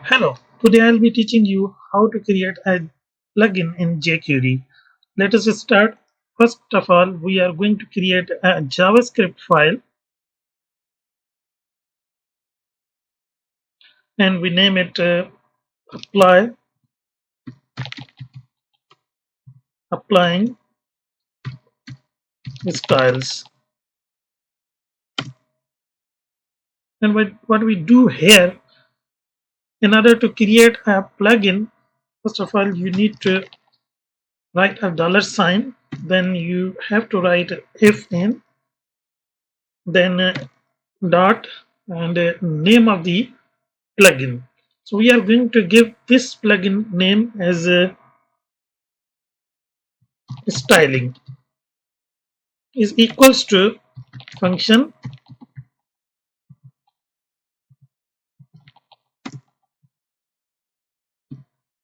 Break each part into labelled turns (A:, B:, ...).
A: Hello, today I'll be teaching you how to create a plugin in Jquery. Let us start. First of all, we are going to create a JavaScript file and we name it applying styles. And what we do here, in order to create a plugin, first of all, you need to write a dollar sign. Then you have to write if in, then dot and name of the plugin. So we are going to give this plugin name as styling is equals to function.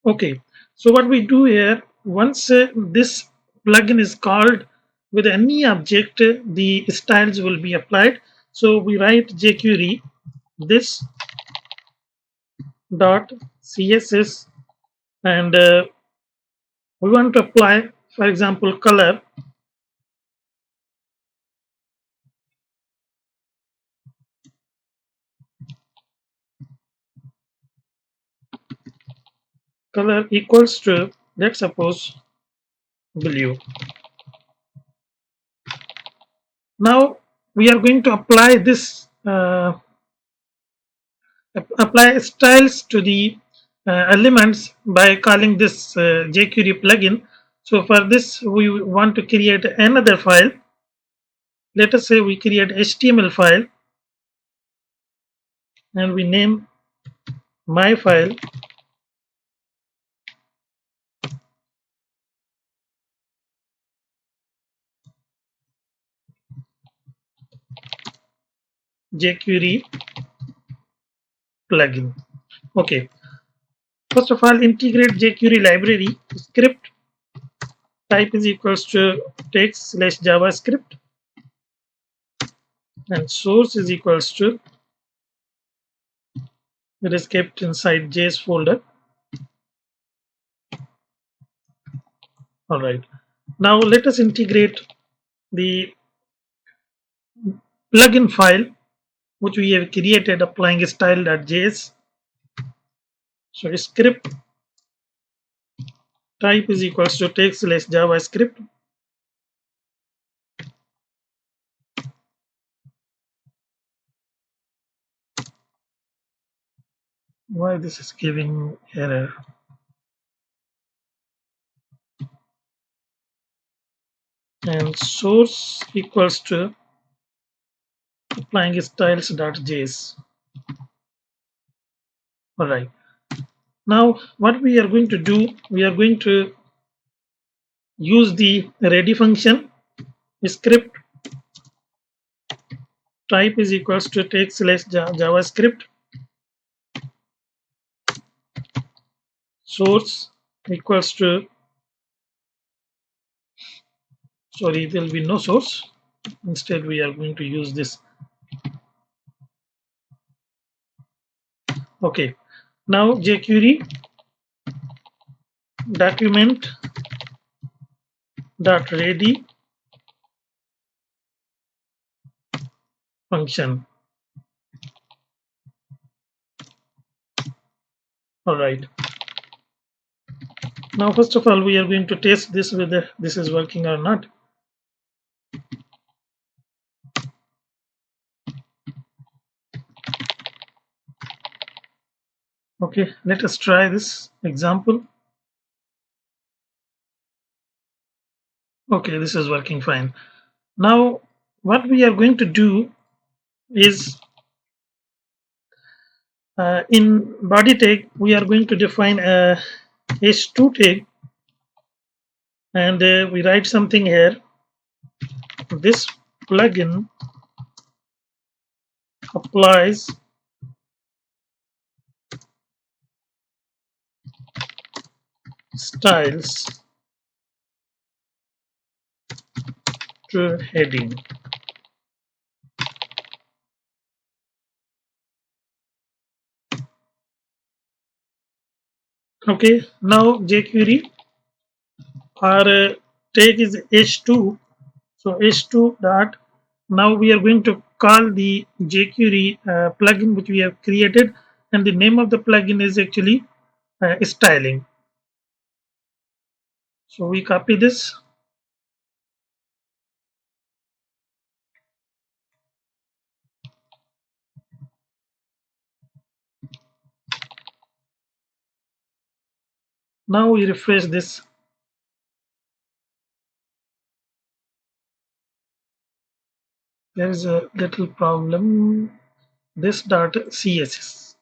A: Okay, so what we do here, once this plugin is called with any object, the styles will be applied. So we write jQuery this dot css and we want to apply, for example, color. Color equals to, let's suppose, blue. Now we are going to apply this apply styles to the elements by calling this jQuery plugin. So for this we want to create another file. Let us say we create HTML file and we name my file jQuery plugin. Okay, first of all, integrate jQuery library script type is equals to text slash javascript and source is equals to, it is kept inside JS folder. All right, now let us integrate the plugin file which we have created applying style.js. So script type is equals to text slash javascript. Why this is giving error? And source equals to applying styles.js. All right. Now what we are going to do, we are going to use the ready function. Script type is equals to text slash javascript. Source equals to, sorry, there will be no source. Instead we are going to use this. Okay, now jQuery document dot ready function. All right, now first of all we are going to test this whether this is working or not. Okay, let us try this example. Okay, this is working fine. Now what we are going to do is in body tag we are going to define a h2 tag and we write something here. This plugin applies styles to heading. Okay, now jQuery, our tag is h2. So h2 dot, now we are going to call the jQuery plugin which we have created, and the name of the plugin is actually styling. So we copy this. Now we refresh this. There is a little problem. This dot css.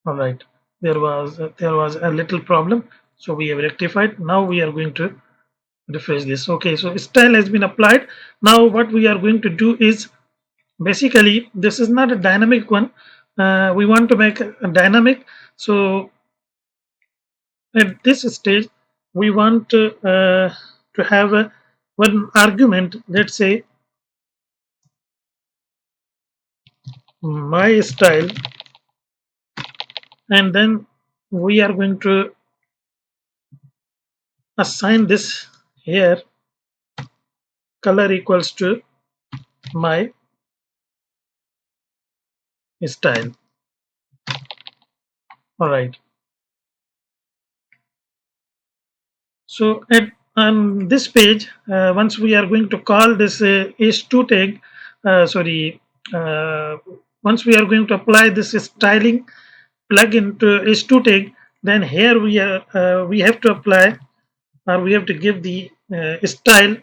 A: All right. There was a little problem, so we have rectified. Now we are going to refresh this. Okay, so style has been applied. Now what we are going to do is, basically this is not a dynamic one. We want to make a dynamic. So at this stage, we want to have one argument. Let's say my style, and then we are going to assign this here, color equals to my style. All right. So at on this page, once we are going to call this h2 tag, sorry, uh, once we are going to apply this styling plugin to h2 tag, then here we have to apply, or we have to give the style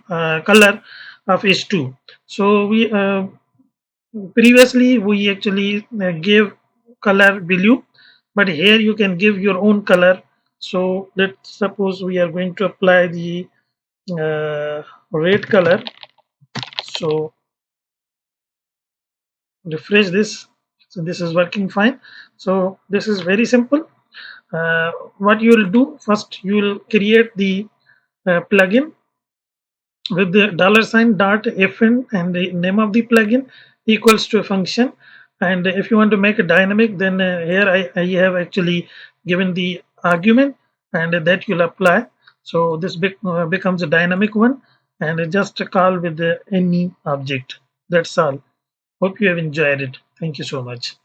A: color of h2. So we previously we actually gave color blue, but here you can give your own color. So let's suppose we are going to apply the red color. So refresh this. So this is working fine. So this is very simple. What you will do first, you will create the plugin with the $sign dot fn, and the name of the plugin equals to a function. And if you want to make a dynamic, then here I have actually given the argument, and that you'll apply. So this becomes a dynamic one, and just a call with any object. That's all. Hope you have enjoyed it. Thank you so much.